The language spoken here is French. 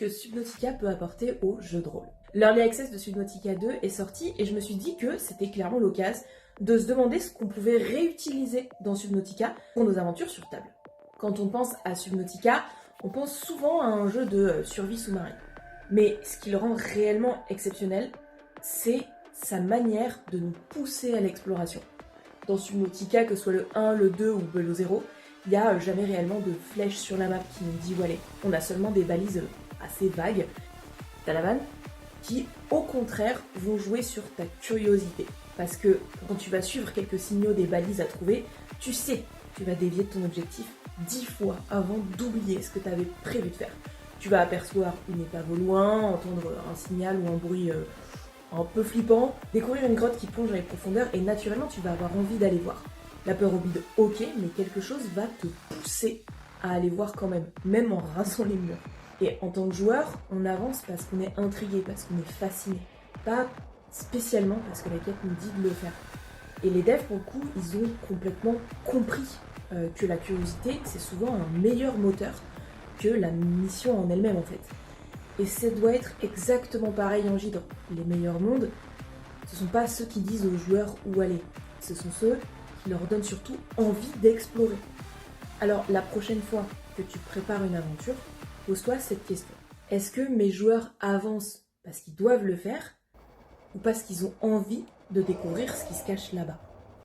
que Subnautica peut apporter au jeu de rôle. L'Early Access de Subnautica 2 est sorti et je me suis dit que c'était clairement l'occasion de se demander ce qu'on pouvait réutiliser dans Subnautica pour nos aventures sur table. Quand on pense à Subnautica, on pense souvent à un jeu de survie sous-marine. Mais ce qui le rend réellement exceptionnel, c'est sa manière de nous pousser à l'exploration. Dans Subnautica, que ce soit le 1, le 2 ou le 0, il n'y a jamais réellement de flèches sur la map qui nous dit où aller. On a seulement des balises assez vagues, Talavan, qui au contraire vont jouer sur ta curiosité. Parce que quand tu vas suivre quelques signaux des balises à trouver, tu sais que tu vas dévier de ton objectif 10 fois avant d'oublier ce que tu avais prévu de faire. Tu vas apercevoir une épave au loin, entendre un signal ou un bruit un peu flippant, découvrir une grotte qui plonge dans les profondeurs et naturellement tu vas avoir envie d'aller voir. La peur au bide, ok, mais quelque chose va te pousser à aller voir quand même en rasant les murs. Et en tant que joueur, on avance parce qu'on est intrigué, parce qu'on est fasciné. Pas spécialement parce que la quête nous dit de le faire. Et les devs, pour le coup, ils ont complètement compris que la curiosité, c'est souvent un meilleur moteur que la mission en elle-même en fait. Et ça doit être exactement pareil en Gidre. Les meilleurs mondes, ce sont pas ceux qui disent aux joueurs où aller. Ce sont ceux qui leur donnent surtout envie d'explorer. Alors la prochaine fois que tu prépares une aventure, pose-toi cette question. Est-ce que mes joueurs avancent parce qu'ils doivent le faire ou parce qu'ils ont envie de découvrir ce qui se cache là-bas ?